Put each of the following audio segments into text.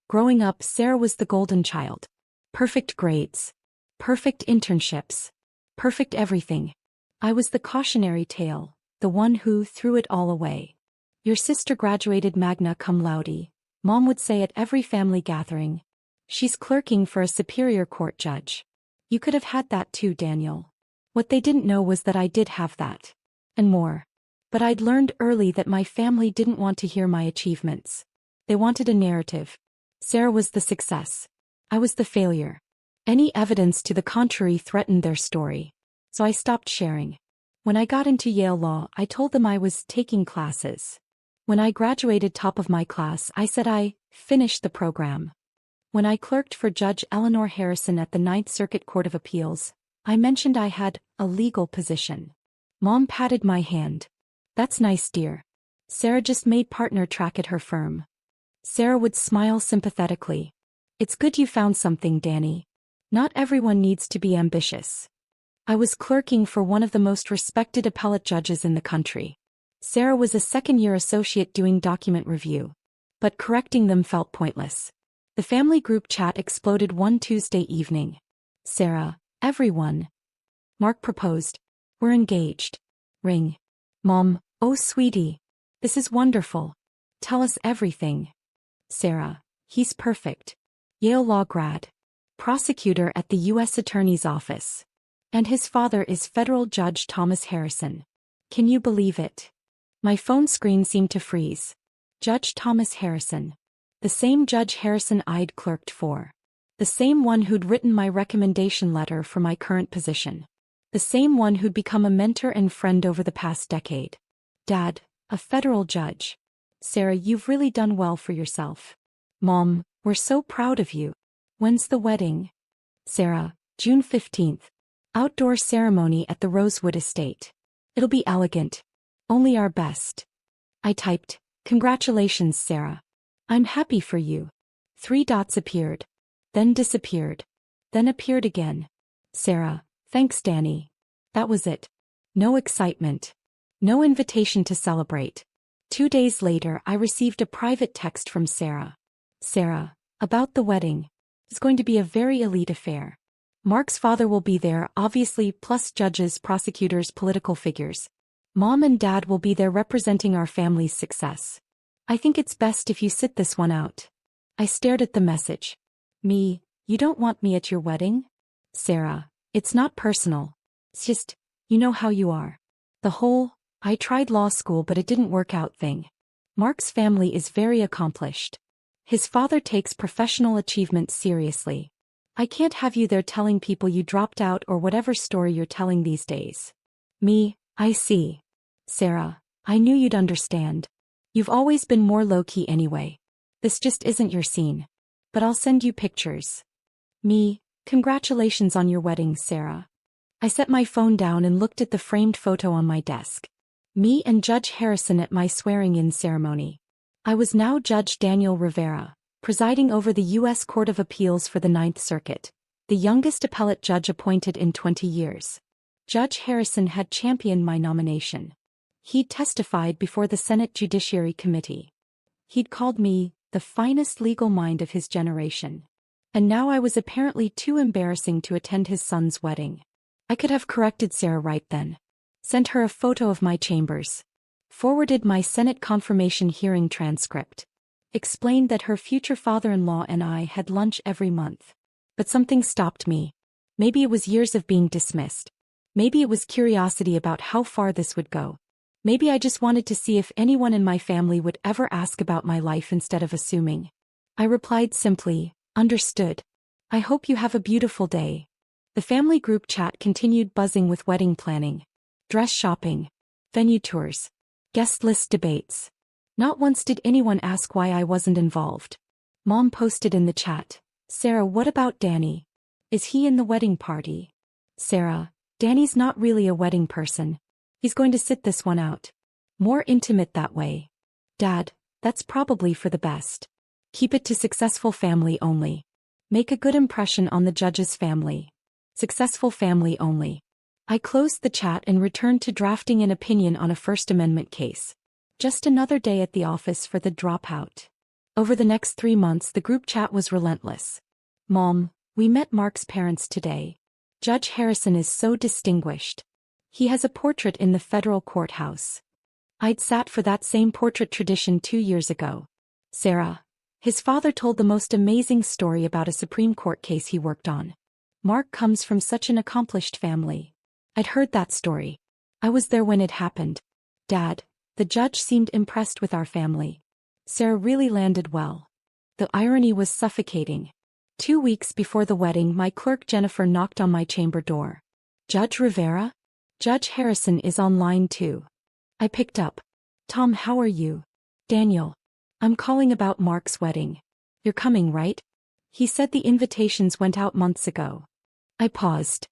Growing up, Sarah was the golden child. Perfect grades. Perfect internships. Perfect everything. I was the cautionary tale, the one who threw it all away. Your sister graduated magna cum laude, Mom would say at every family gathering. She's clerking for a superior court judge. You could have had that too, Daniel. What they didn't know was that I did have that. And more. But I'd learned early that my family didn't want to hear my achievements. They wanted a narrative. Sarah was the success. I was the failure. Any evidence to the contrary threatened their story. So I stopped sharing. When I got into Yale Law, I told them I was taking classes. When I graduated top of my class, I said I finished the program. When I clerked for Judge Eleanor Harrison at the Ninth Circuit Court of Appeals, I mentioned I had a legal position. Mom patted my hand. That's nice, dear. Sarah just made partner track at her firm. Sarah would smile sympathetically. It's good you found something, Danny. Not everyone needs to be ambitious. I was clerking for one of the most respected appellate judges in the country. Sarah was a second-year associate doing document review. But correcting them felt pointless. The family group chat exploded one Tuesday evening. Sarah, everyone. Mark proposed. We're engaged. Ring. Mom, oh sweetie. This is wonderful. Tell us everything. Sarah, he's perfect. Yale Law grad. Prosecutor at the U.S. Attorney's Office. And his father is Federal Judge Thomas Harrison. Can you believe it? My phone screen seemed to freeze. Judge Thomas Harrison. The same Judge Harrison I'd clerked for. The same one who'd written my recommendation letter for my current position. The same one who'd become a mentor and friend over the past decade. Dad, a federal judge. Sarah, you've really done well for yourself. Mom, we're so proud of you. When's the wedding? Sarah, June 15th. Outdoor ceremony at the Rosewood Estate. It'll be elegant. Only our best. I typed, congratulations, Sarah. I'm happy for you. 3 dots appeared. Then disappeared. Then appeared again. Sarah, thanks, Danny. That was it. No excitement. No invitation to celebrate. 2 days later, I received a private text from Sarah. Sarah, about the wedding. It's going to be a very elite affair. Mark's father will be there, obviously, plus judges, prosecutors, political figures. Mom and Dad will be there representing our family's success. I think it's best if you sit this one out. I stared at the message. Me, you don't want me at your wedding? Sarah, it's not personal. It's just, you know how you are. The whole, I tried law school but it didn't work out thing. Mark's family is very accomplished. His father takes professional achievement seriously. I can't have you there telling people you dropped out or whatever story you're telling these days. Me, I see. Sarah, I knew you'd understand. You've always been more low-key anyway. This just isn't your scene. But I'll send you pictures. Me, congratulations on your wedding, Sarah. I set my phone down and looked at the framed photo on my desk. Me and Judge Harrison at my swearing-in ceremony. I was now Judge Daniel Rivera, presiding over the U.S. Court of Appeals for the Ninth Circuit, the youngest appellate judge appointed in 20 years. Judge Harrison had championed my nomination. He'd testified before the Senate Judiciary Committee. He'd called me the finest legal mind of his generation. And now I was apparently too embarrassing to attend his son's wedding. I could have corrected Sarah right then. Sent her a photo of my chambers. Forwarded my Senate confirmation hearing transcript. Explained that her future father-in-law and I had lunch every month. But something stopped me. Maybe it was years of being dismissed. Maybe it was curiosity about how far this would go. Maybe I just wanted to see if anyone in my family would ever ask about my life instead of assuming. I replied simply, understood. I hope you have a beautiful day. The family group chat continued buzzing with wedding planning, dress shopping, venue tours, guest list debates. Not once did anyone ask why I wasn't involved. Mom posted in the chat, Sarah, what about Danny? Is he in the wedding party? Sarah, Danny's not really a wedding person. He's going to sit this one out. More intimate that way. Dad, that's probably for the best. Keep it to successful family only. Make a good impression on the judge's family. Successful family only. I closed the chat and returned to drafting an opinion on a First Amendment case. Just another day at the office for the dropout. Over the next 3 months, the group chat was relentless. Mom, we met Mark's parents today. Judge Harrison is so distinguished. He has a portrait in the federal courthouse. I'd sat for that same portrait tradition 2 years ago. Sarah. His father told the most amazing story about a Supreme Court case he worked on. Mark comes from such an accomplished family. I'd heard that story. I was there when it happened. Dad, the judge seemed impressed with our family. Sarah really landed well. The irony was suffocating. 2 weeks before the wedding, my clerk Jennifer knocked on my chamber door. Judge Rivera? Judge Harrison is online too. I picked up. Tom, how are you? Daniel. I'm calling about Mark's wedding. You're coming, right? He said the invitations went out months ago. I paused.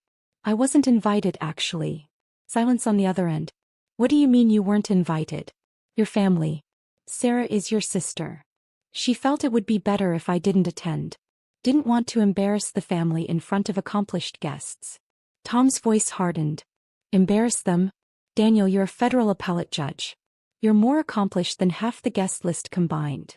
I wasn't invited, actually. Silence on the other end. What do you mean you weren't invited? Your family. Sarah is your sister. She felt it would be better if I didn't attend. Didn't want to embarrass the family in front of accomplished guests. Tom's voice hardened. Embarrass them? Daniel, you're a federal appellate judge. You're more accomplished than half the guest list combined.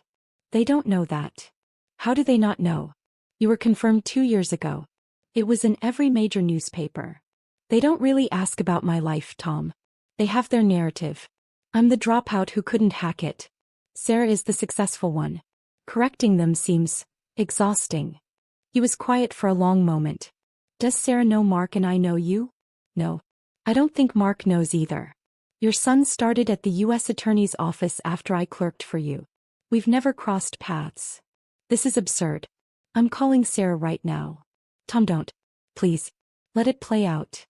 They don't know that. How do they not know? You were confirmed 2 years ago. It was in every major newspaper. They don't really ask about my life, Tom. They have their narrative. I'm the dropout who couldn't hack it. Sarah is the successful one. Correcting them seems exhausting. He was quiet for a long moment. Does Sarah know Mark and I know you? No. I don't think Mark knows either. Your son started at the U.S. Attorney's office after I clerked for you. We've never crossed paths. This is absurd. I'm calling Sarah right now. Tom, don't. Please. Let it play out.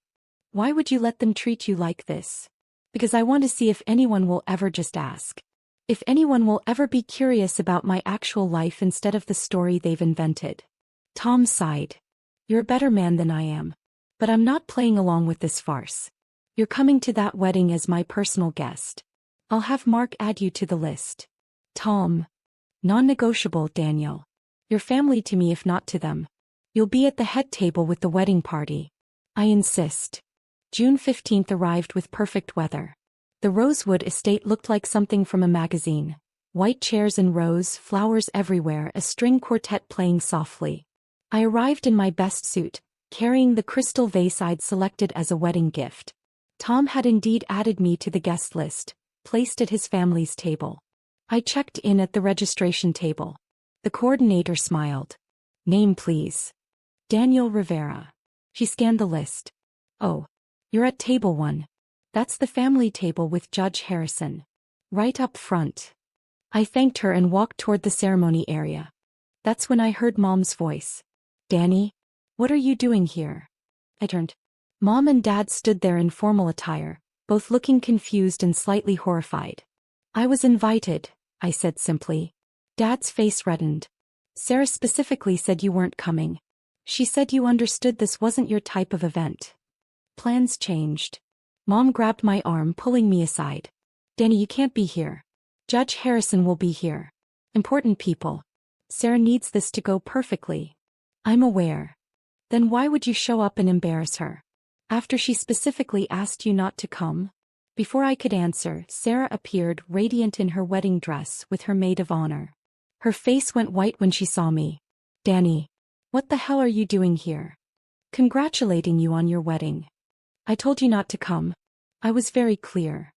Why would you let them treat you like this? Because I want to see if anyone will ever just ask. If anyone will ever be curious about my actual life instead of the story they've invented. Tom sighed. You're a better man than I am. But I'm not playing along with this farce. You're coming to that wedding as my personal guest. I'll have Mark add you to the list. Tom. Non-negotiable, Daniel. You're family to me if not to them. You'll be at the head table with the wedding party. I insist. June 15th arrived with perfect weather. The Rosewood estate looked like something from a magazine. White chairs in rows, flowers everywhere, a string quartet playing softly. I arrived in my best suit, carrying the crystal vase I'd selected as a wedding gift. Tom had indeed added me to the guest list, placed at his family's table. I checked in at the registration table. The coordinator smiled. Name, please. Daniel Rivera. She scanned the list. Oh. You're at table 1. That's the family table with Judge Harrison. Right up front. I thanked her and walked toward the ceremony area. That's when I heard Mom's voice. Danny? What are you doing here? I turned. Mom and Dad stood there in formal attire, both looking confused and slightly horrified. I was invited, I said simply. Dad's face reddened. Sarah specifically said you weren't coming. She said you understood this wasn't your type of event. Plans changed. Mom grabbed my arm, pulling me aside. Danny, you can't be here. Judge Harrison will be here. Important people. Sarah needs this to go perfectly. I'm aware. Then why would you show up and embarrass her? After she specifically asked you not to come? Before I could answer, Sarah appeared radiant in her wedding dress with her maid of honor. Her face went white when she saw me. Danny, what the hell are you doing here? Congratulating you on your wedding. I told you not to come. I was very clear.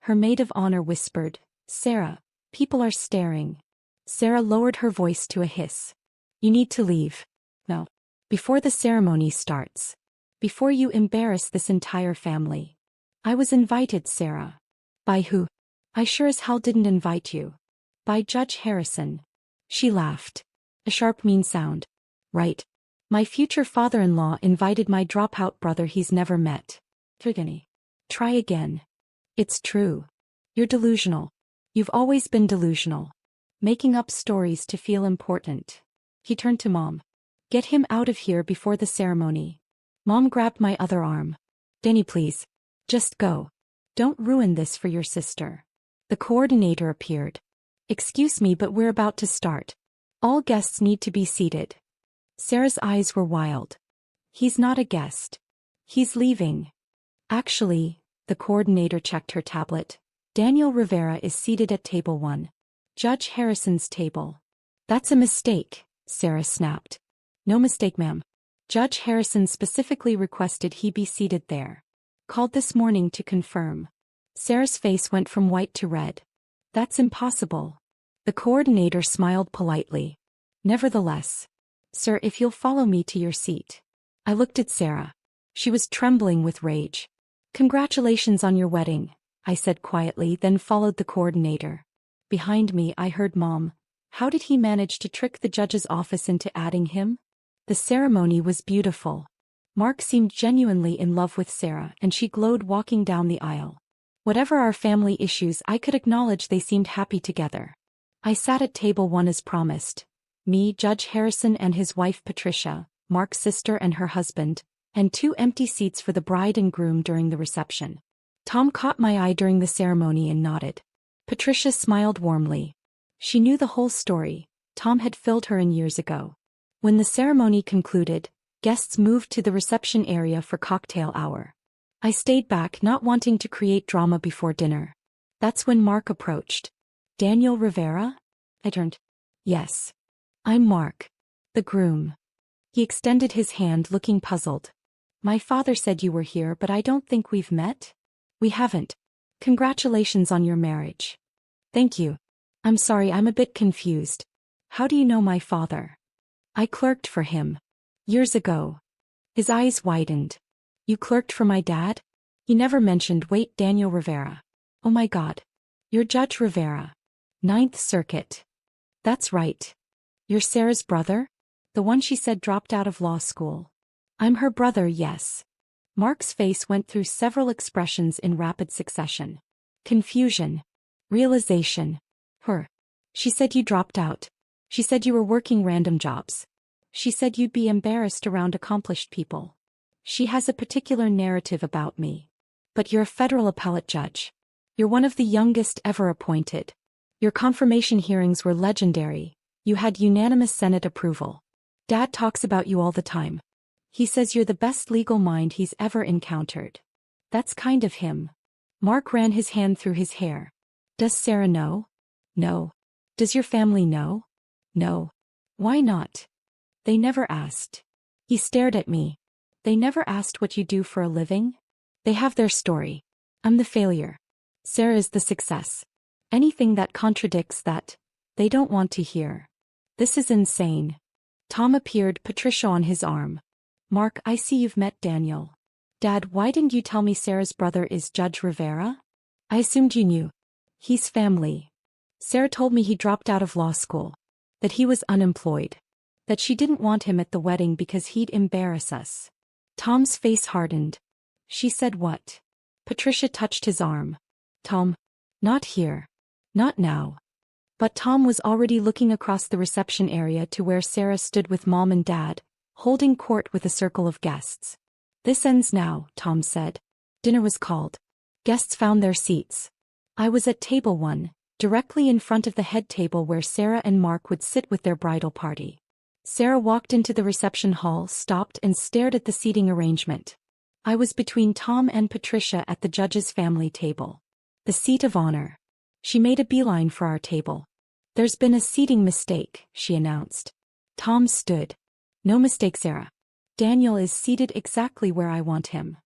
Her maid of honor whispered, Sarah, people are staring. Sarah lowered her voice to a hiss. You need to leave. No. Before the ceremony starts. Before you embarrass this entire family. I was invited, Sarah. By who? I sure as hell didn't invite you. By Judge Harrison. She laughed. A sharp, mean sound. Right. My future father-in-law invited my dropout brother he's never met. Try again. It's true. You're delusional. You've always been delusional. Making up stories to feel important. He turned to Mom. Get him out of here before the ceremony. Mom grabbed my other arm. Danny, please. Just go. Don't ruin this for your sister. The coordinator appeared. Excuse me, but we're about to start. All guests need to be seated. Sarah's eyes were wild. He's not a guest. He's leaving. Actually, the coordinator checked her tablet. Daniel Rivera is seated at table 1. Judge Harrison's table. That's a mistake, Sarah snapped. No mistake, ma'am. Judge Harrison specifically requested he be seated there. Called this morning to confirm. Sarah's face went from white to red. That's impossible. The coordinator smiled politely. Nevertheless. Sir, if you'll follow me to your seat. I looked at Sarah. She was trembling with rage. Congratulations on your wedding, I said quietly, then followed the coordinator. Behind me I heard Mom. How did he manage to trick the judge's office into adding him? The ceremony was beautiful. Mark seemed genuinely in love with Sarah, and she glowed walking down the aisle. Whatever our family issues, I could acknowledge they seemed happy together. I sat at table 1 as promised. Me, Judge Harrison and his wife Patricia, Mark's sister and her husband, and 2 empty seats for the bride and groom during the reception. Tom caught my eye during the ceremony and nodded. Patricia smiled warmly. She knew the whole story. Tom had filled her in years ago. When the ceremony concluded, guests moved to the reception area for cocktail hour. I stayed back, not wanting to create drama before dinner. That's when Mark approached. Daniel Rivera? I turned. Yes. I'm Mark. The groom. He extended his hand, looking puzzled. My father said you were here, but I don't think we've met. We haven't. Congratulations on your marriage. Thank you. I'm sorry, I'm a bit confused. How do you know my father? I clerked for him. Years ago. His eyes widened. You clerked for my dad? He never mentioned. Wait, Daniel Rivera. Oh my God. You're Judge Rivera. Ninth Circuit. That's right. You're Sarah's brother? The one she said dropped out of law school. I'm her brother, yes. Mark's face went through several expressions in rapid succession. Confusion. Realization. Her. She said you dropped out. She said you were working random jobs. She said you'd be embarrassed around accomplished people. She has a particular narrative about me. But you're a federal appellate judge. You're one of the youngest ever appointed. Your confirmation hearings were legendary. You had unanimous Senate approval. Dad talks about you all the time. He says you're the best legal mind he's ever encountered. That's kind of him. Mark ran his hand through his hair. Does Sarah know? No. Does your family know? No. Why not? They never asked. He stared at me. They never asked what you do for a living? They have their story. I'm the failure. Sarah is the success. Anything that contradicts that, they don't want to hear. This is insane. Tom appeared, Patricia on his arm. Mark, I see you've met Daniel. Dad, why didn't you tell me Sarah's brother is Judge Rivera? I assumed you knew. He's family. Sarah told me he dropped out of law school. That he was unemployed. That she didn't want him at the wedding because he'd embarrass us. Tom's face hardened. She said what? Patricia touched his arm. Tom. Not here. Not now. But Tom was already looking across the reception area to where Sarah stood with Mom and Dad, holding court with a circle of guests. This ends now, Tom said. Dinner was called. Guests found their seats. I was at table 1, directly in front of the head table where Sarah and Mark would sit with their bridal party. Sarah walked into the reception hall, stopped and stared at the seating arrangement. I was between Tom and Patricia at the judge's family table. The seat of honor. She made a beeline for our table. There's been a seating mistake, she announced. Tom stood. No mistake, Sarah. Daniel is seated exactly where I want him.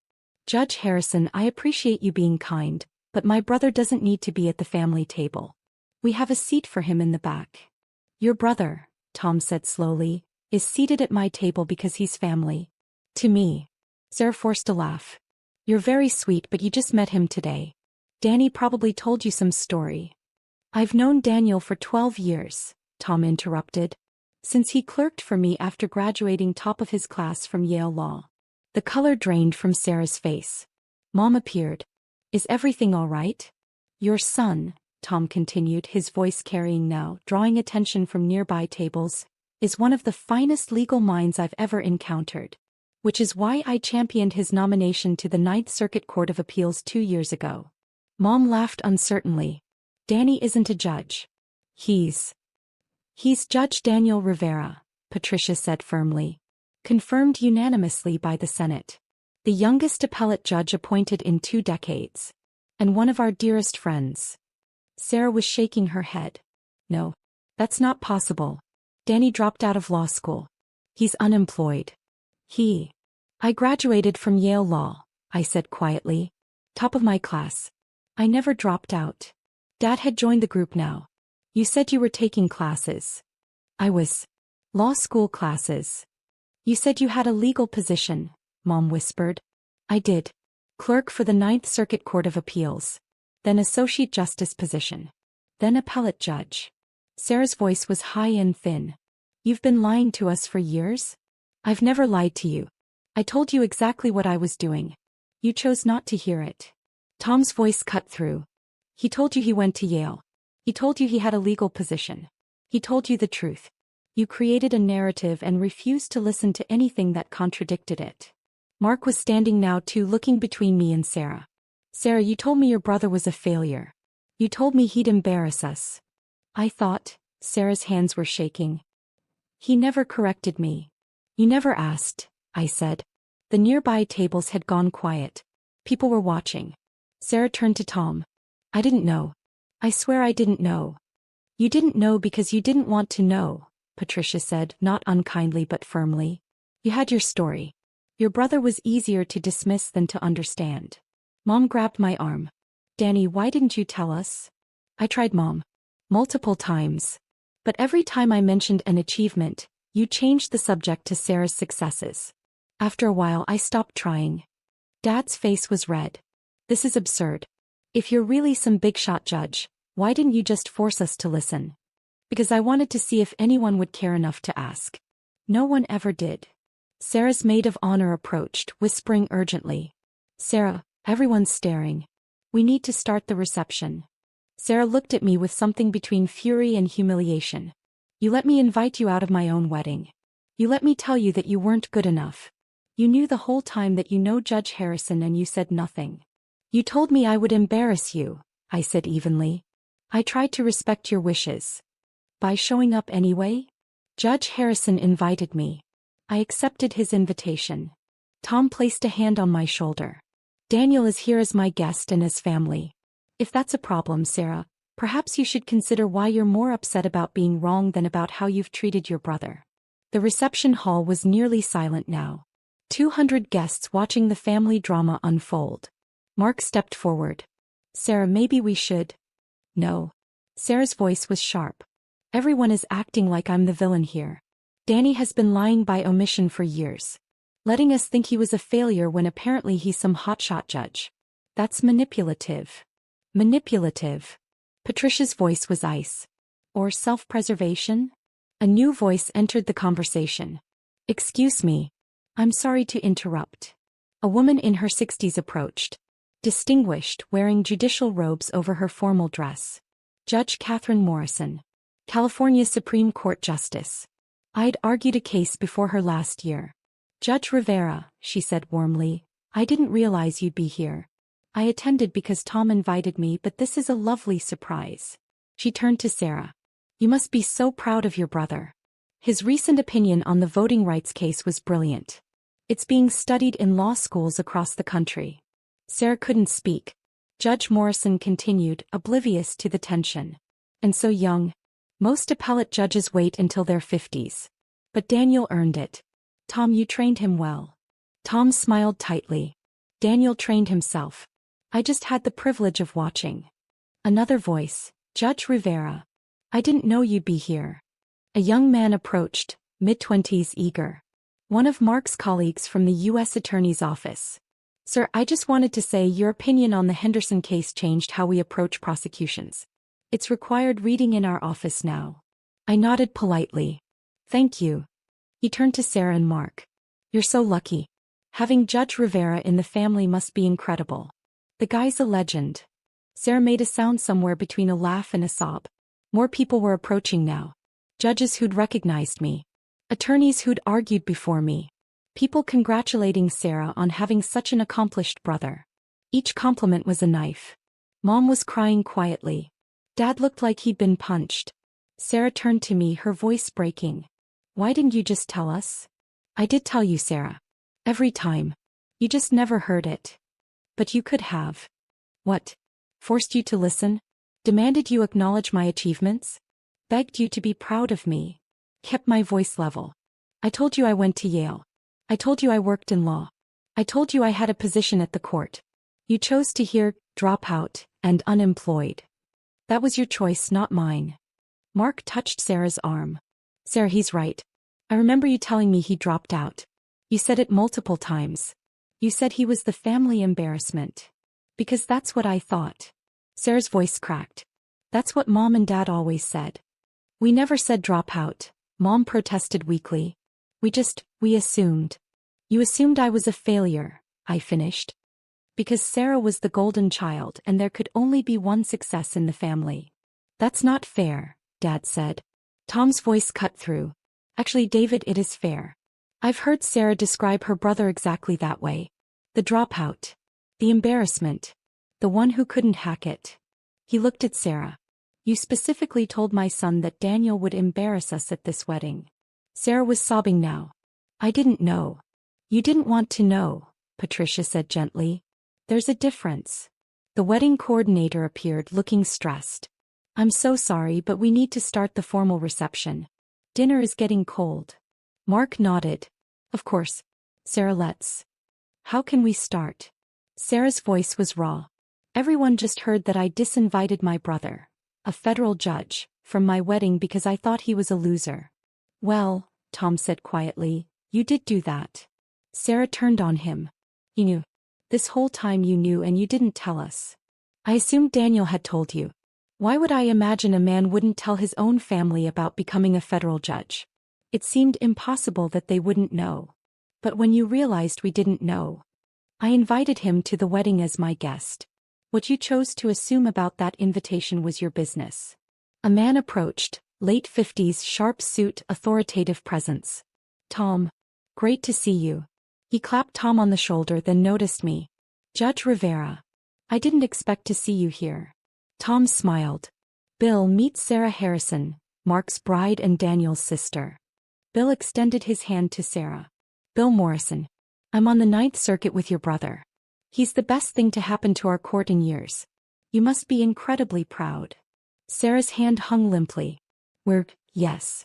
Judge Harrison, I appreciate you being kind, but my brother doesn't need to be at the family table. We have a seat for him in the back. Your brother, Tom said slowly, is seated at my table because he's family. To me. Sarah forced a laugh. You're very sweet, but you just met him today. Danny probably told you some story. I've known Daniel for 12 years, Tom interrupted. Since he clerked for me after graduating top of his class from Yale Law. The color drained from Sarah's face. Mom appeared. Is everything all right? Your son, Tom continued, his voice carrying now, drawing attention from nearby tables, is one of the finest legal minds I've ever encountered. Which is why I championed his nomination to the Ninth Circuit Court of Appeals 2 years ago. Mom laughed uncertainly. Danny isn't a judge. He's Judge Daniel Rivera, Patricia said firmly. Confirmed unanimously by the Senate. The youngest appellate judge appointed in 2 decades. And one of our dearest friends. Sarah was shaking her head. No. That's not possible. Danny dropped out of law school. He's unemployed. I graduated from Yale Law, I said quietly. Top of my class. I never dropped out. Dad had joined the group now. You said you were taking classes. I was. Law school classes. You said you had a legal position, Mom whispered. I did. Clerk for the Ninth Circuit Court of Appeals. Then associate justice position. Then appellate judge. Sarah's voice was high and thin. You've been lying to us for years? I've never lied to you. I told you exactly what I was doing. You chose not to hear it. Tom's voice cut through. He told you he went to Yale. He told you he had a legal position. He told you the truth. You created a narrative and refused to listen to anything that contradicted it. Mark was standing now too, looking between me and Sarah. Sarah, you told me your brother was a failure. You told me he'd embarrass us. I thought. Sarah's hands were shaking. He never corrected me. You never asked, I said. The nearby tables had gone quiet. People were watching. Sarah turned to Tom. I didn't know. I swear I didn't know. You didn't know because you didn't want to know, Patricia said, not unkindly but firmly. You had your story. Your brother was easier to dismiss than to understand. Mom grabbed my arm. Danny, why didn't you tell us? I tried, Mom. Multiple times. But every time I mentioned an achievement, you changed the subject to Sarah's successes. After a while I stopped trying. Dad's face was red. This is absurd. If you're really some big shot judge, why didn't you just force us to listen? Because I wanted to see if anyone would care enough to ask. No one ever did. Sarah's maid of honor approached, whispering urgently. Sarah, everyone's staring. We need to start the reception. Sarah looked at me with something between fury and humiliation. You let me invite you out of my own wedding. You let me tell you that you weren't good enough. You knew the whole time that you know Judge Harrison and you said nothing. You told me I would embarrass you, I said evenly. I tried to respect your wishes. By showing up anyway? Judge Harrison invited me. I accepted his invitation. Tom placed a hand on my shoulder. Daniel is here as my guest and as family. If that's a problem, Sarah, perhaps you should consider why you're more upset about being wrong than about how you've treated your brother. The reception hall was nearly silent now. 200 guests watching the family drama unfold. Mark stepped forward. Sarah, maybe we should. No. Sarah's voice was sharp. Everyone is acting like I'm the villain here. Danny has been lying by omission for years. Letting us think he was a failure when apparently he's some hotshot judge. That's manipulative. Manipulative. Patricia's voice was ice. Or self-preservation? A new voice entered the conversation. Excuse me. I'm sorry to interrupt. A woman in her 60s approached. Distinguished, wearing judicial robes over her formal dress. Judge Catherine Morrison. California Supreme Court Justice. I'd argued a case before her last year. Judge Rivera, she said warmly, I didn't realize you'd be here. I attended because Tom invited me, but this is a lovely surprise. She turned to Sarah. You must be so proud of your brother. His recent opinion on the voting rights case was brilliant. It's being studied in law schools across the country. Sarah couldn't speak. Judge Morrison continued, oblivious to the tension. And so young. Most appellate judges wait until their 50s. But Daniel earned it. Tom, you trained him well. Tom smiled tightly. Daniel trained himself. I just had the privilege of watching. Another voice. Judge Rivera. I didn't know you'd be here. A young man approached, mid-20s, eager. One of Mark's colleagues from the U.S. Attorney's Office. Sir, I just wanted to say your opinion on the Henderson case changed how we approach prosecutions. It's required reading in our office now. I nodded politely. Thank you. He turned to Sarah and Mark. You're so lucky. Having Judge Rivera in the family must be incredible. The guy's a legend. Sarah made a sound somewhere between a laugh and a sob. More people were approaching now. Judges who'd recognized me. Attorneys who'd argued before me. People congratulating Sarah on having such an accomplished brother. Each compliment was a knife. Mom was crying quietly. Dad looked like he'd been punched. Sarah turned to me, her voice breaking. Why didn't you just tell us? I did tell you, Sarah. Every time. You just never heard it. But you could have. What? Forced you to listen? Demanded you acknowledge my achievements? Begged you to be proud of me? kept my voice level. I told you I went to Yale. I told you I worked in law. I told you I had a position at the court. You chose to hear dropout and unemployed. That was your choice, not mine. Mark touched Sarah's arm. Sarah, he's right. I remember you telling me he dropped out. You said it multiple times. You said he was the family embarrassment. Because that's what I thought. Sarah's voice cracked. That's what Mom and Dad always said. We never said drop out, Mom protested weakly. We assumed. You assumed I was a failure, I finished. Because Sarah was the golden child and there could only be one success in the family. That's not fair, Dad said. Tom's voice cut through. Actually, David, it is fair. I've heard Sarah describe her brother exactly that way. The dropout. The embarrassment. The one who couldn't hack it. He looked at Sarah. You specifically told my son that Daniel would embarrass us at this wedding. Sarah was sobbing now. I didn't know. You didn't want to know, Patricia said gently. There's a difference. The wedding coordinator appeared, looking stressed. I'm so sorry, but we need to start the formal reception. Dinner is getting cold. Mark nodded. Of course. Sarah, let's. How can we start? Sarah's voice was raw. Everyone just heard that I disinvited my brother, a federal judge, from my wedding because I thought he was a loser. Well, Tom said quietly, you did do that. Sarah turned on him. You knew. This whole time you knew and you didn't tell us. I assumed Daniel had told you. Why would I imagine a man wouldn't tell his own family about becoming a federal judge? It seemed impossible that they wouldn't know. But when you realized we didn't know, I invited him to the wedding as my guest. What you chose to assume about that invitation was your business. A man approached, late 50s, sharp suit, authoritative presence. Tom. Great to see you. He clapped Tom on the shoulder, then noticed me. Judge Rivera. I didn't expect to see you here. Tom smiled. Bill, meet Sarah Harrison, Mark's bride and Daniel's sister. Bill extended his hand to Sarah. Bill Morrison. I'm on the Ninth Circuit with your brother. He's the best thing to happen to our court in years. You must be incredibly proud. Sarah's hand hung limply. Yes.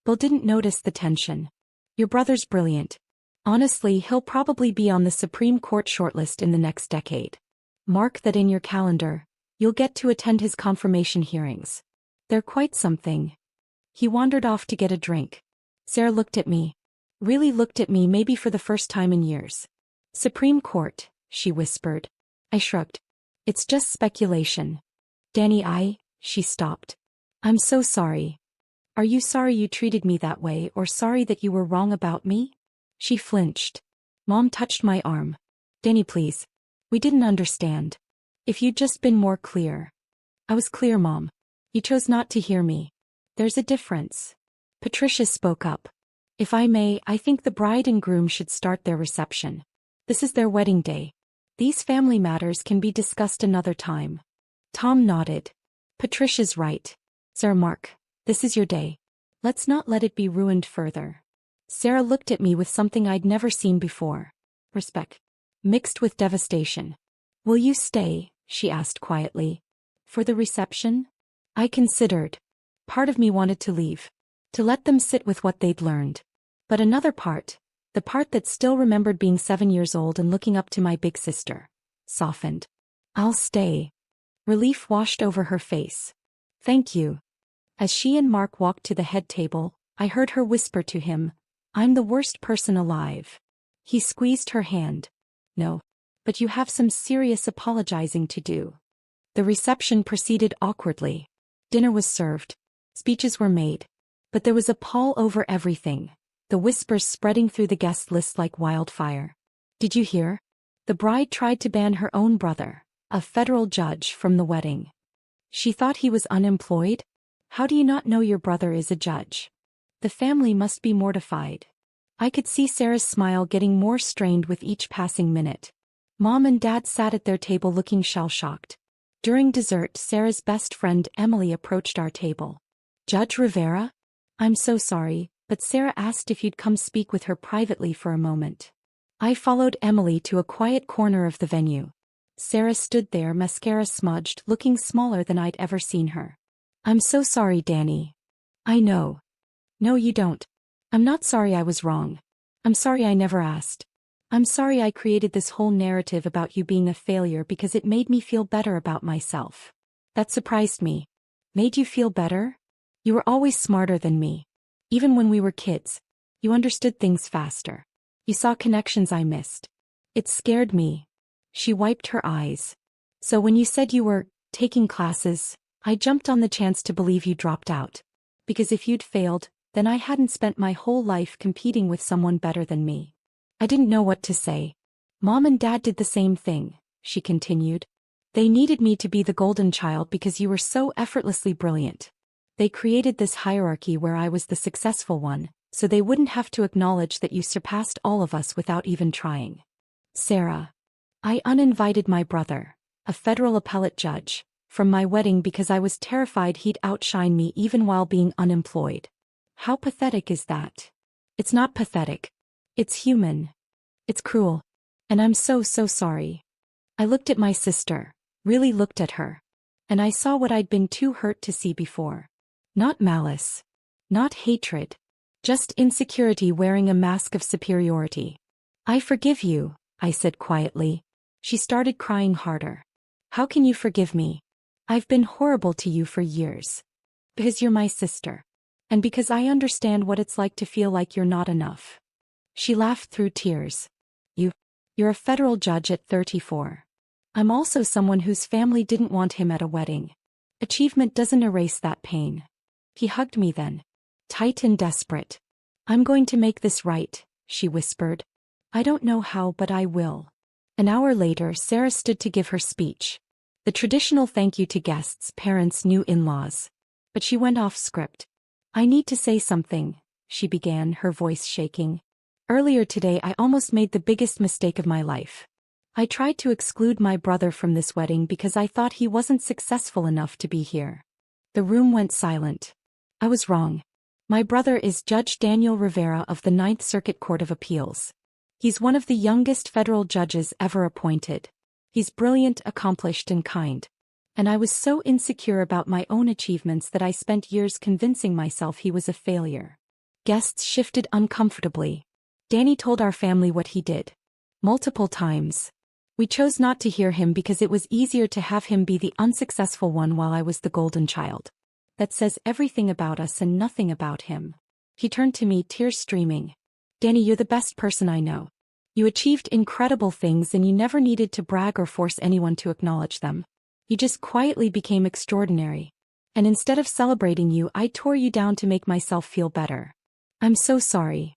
Bill didn't notice the tension. Your brother's brilliant. Honestly, he'll probably be on the Supreme Court shortlist in the next decade. Mark that in your calendar. You'll get to attend his confirmation hearings. They're quite something. He wandered off to get a drink. Sarah looked at me. Really looked at me, maybe for the first time in years. Supreme Court, she whispered. I shrugged. It's just speculation. Danny, she stopped. I'm so sorry. Are you sorry you treated me that way or sorry that you were wrong about me? She flinched. Mom touched my arm. Danny, please. We didn't understand. If you'd just been more clear. I was clear, Mom. You chose not to hear me. There's a difference. Patricia spoke up. If I may, I think the bride and groom should start their reception. This is their wedding day. These family matters can be discussed another time. Tom nodded. Patricia's right. Sir Mark, this is your day. Let's not let it be ruined further. Sarah looked at me with something I'd never seen before. Respect. Mixed with devastation. Will you stay? She asked quietly. For the reception? I considered. Part of me wanted to leave. To let them sit with what they'd learned. But another part, the part that still remembered being 7 years old and looking up to my big sister, softened. I'll stay. Relief washed over her face. Thank you. As she and Mark walked to the head table, I heard her whisper to him, I'm the worst person alive. He squeezed her hand. No. But you have some serious apologizing to do. The reception proceeded awkwardly. Dinner was served. Speeches were made. But there was a pall over everything, the whispers spreading through the guest list like wildfire. Did you hear? The bride tried to ban her own brother, a federal judge, from the wedding. She thought he was unemployed? How do you not know your brother is a judge? The family must be mortified. I could see Sarah's smile getting more strained with each passing minute. Mom and Dad sat at their table looking shell-shocked. During dessert, Sarah's best friend Emily approached our table. Judge Rivera? I'm so sorry, but Sarah asked if you'd come speak with her privately for a moment. I followed Emily to a quiet corner of the venue. Sarah stood there, mascara smudged, looking smaller than I'd ever seen her. I'm so sorry, Danny. I know. No, you don't. I'm not sorry I was wrong. I'm sorry I never asked. I'm sorry I created this whole narrative about you being a failure because it made me feel better about myself. That surprised me. Made you feel better? You were always smarter than me. Even when we were kids, you understood things faster. You saw connections I missed. It scared me. She wiped her eyes. So when you said you were taking classes, I jumped on the chance to believe you dropped out. Because if you'd failed, then I hadn't spent my whole life competing with someone better than me. I didn't know what to say. Mom and Dad did the same thing, she continued. They needed me to be the golden child because you were so effortlessly brilliant. They created this hierarchy where I was the successful one, so they wouldn't have to acknowledge that you surpassed all of us without even trying. Sarah. I uninvited my brother, a federal appellate judge, from my wedding because I was terrified he'd outshine me even while being unemployed. How pathetic is that? It's not pathetic. It's human. It's cruel. And I'm so sorry. I looked at my sister, really looked at her. And I saw what I'd been too hurt to see before. Not malice. Not hatred. Just insecurity wearing a mask of superiority. I forgive you, I said quietly. She started crying harder. How can you forgive me? I've been horrible to you for years. Because you're my sister. And because I understand what it's like to feel like you're not enough. She laughed through tears. You're a federal judge at 34. I'm also someone whose family didn't want him at a wedding. Achievement doesn't erase that pain. He hugged me then. Tight and desperate. I'm going to make this right, she whispered. I don't know how, but I will. An hour later, Sarah stood to give her speech. The traditional thank you to guests, parents, new in-laws. But she went off script. I need to say something, she began, her voice shaking. Earlier today I almost made the biggest mistake of my life. I tried to exclude my brother from this wedding because I thought he wasn't successful enough to be here. The room went silent. I was wrong. My brother is Judge Daniel Rivera of the Ninth Circuit Court of Appeals. He's one of the youngest federal judges ever appointed. He's brilliant, accomplished, and kind. And I was so insecure about my own achievements that I spent years convincing myself he was a failure. Guests shifted uncomfortably. Danny told our family what he did. Multiple times. We chose not to hear him because it was easier to have him be the unsuccessful one while I was the golden child. That says everything about us and nothing about him. He turned to me, tears streaming. Danny, you're the best person I know. You achieved incredible things and you never needed to brag or force anyone to acknowledge them. You just quietly became extraordinary. And instead of celebrating you, I tore you down to make myself feel better. I'm so sorry.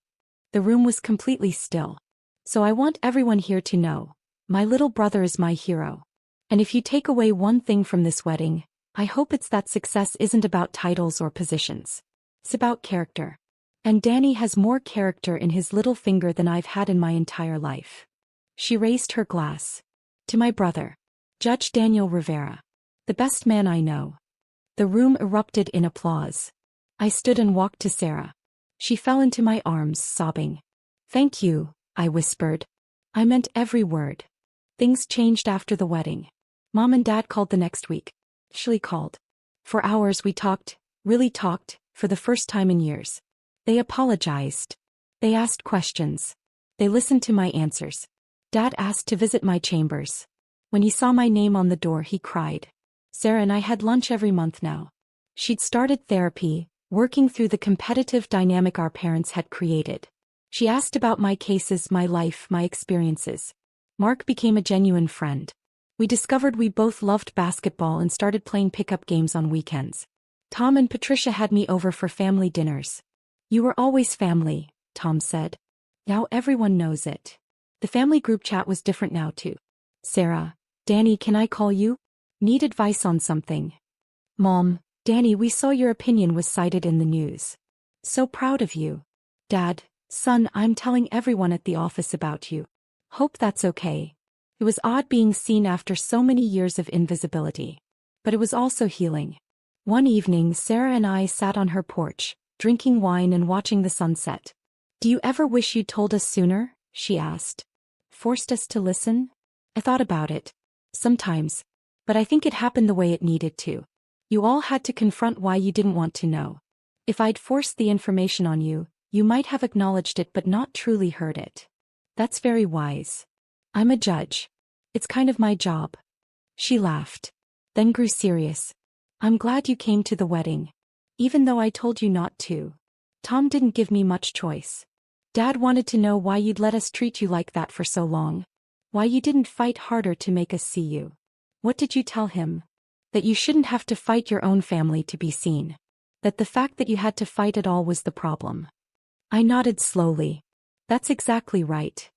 The room was completely still. So I want everyone here to know, my little brother is my hero. And if you take away one thing from this wedding, I hope it's that success isn't about titles or positions. It's about character. And Danny has more character in his little finger than I've had in my entire life. She raised her glass. To my brother, Judge Daniel Rivera. The best man I know. The room erupted in applause. I stood and walked to Sarah. She fell into my arms, sobbing. Thank you, I whispered. I meant every word. Things changed after the wedding. Mom and Dad called the next week. Ashley called. For hours we talked, really talked, for the first time in years. They apologized. They asked questions. They listened to my answers. Dad asked to visit my chambers. When he saw my name on the door, he cried. Sarah and I had lunch every month now. She'd started therapy, working through the competitive dynamic our parents had created. She asked about my cases, my life, my experiences. Mark became a genuine friend. We discovered we both loved basketball and started playing pickup games on weekends. Tom and Patricia had me over for family dinners. You were always family, Tom said. Now everyone knows it. The family group chat was different now too. Sarah, Danny, can I call you? Need advice on something. Mom, Danny, we saw your opinion was cited in the news. So proud of you. Dad, son, I'm telling everyone at the office about you. Hope that's okay. It was odd being seen after so many years of invisibility. But it was also healing. One evening, Sarah and I sat on her porch, drinking wine and watching the sunset. Do you ever wish you'd told us sooner? She asked. Forced us to listen? I thought about it. Sometimes. But I think it happened the way it needed to. You all had to confront why you didn't want to know. If I'd forced the information on you, you might have acknowledged it but not truly heard it. That's very wise. I'm a judge. It's kind of my job. She laughed, then grew serious. I'm glad you came to the wedding. Even though I told you not to. Tom didn't give me much choice. Dad wanted to know why you'd let us treat you like that for so long. Why you didn't fight harder to make us see you. What did you tell him? That you shouldn't have to fight your own family to be seen. That the fact that you had to fight at all was the problem. I nodded slowly. That's exactly right.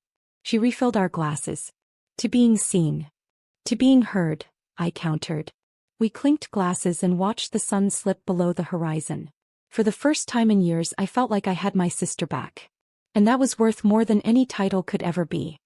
She refilled our glasses. To being seen. To being heard, I countered. We clinked glasses and watched the sun slip below the horizon. For the first time in years I felt like I had my sister back. And that was worth more than any title could ever be.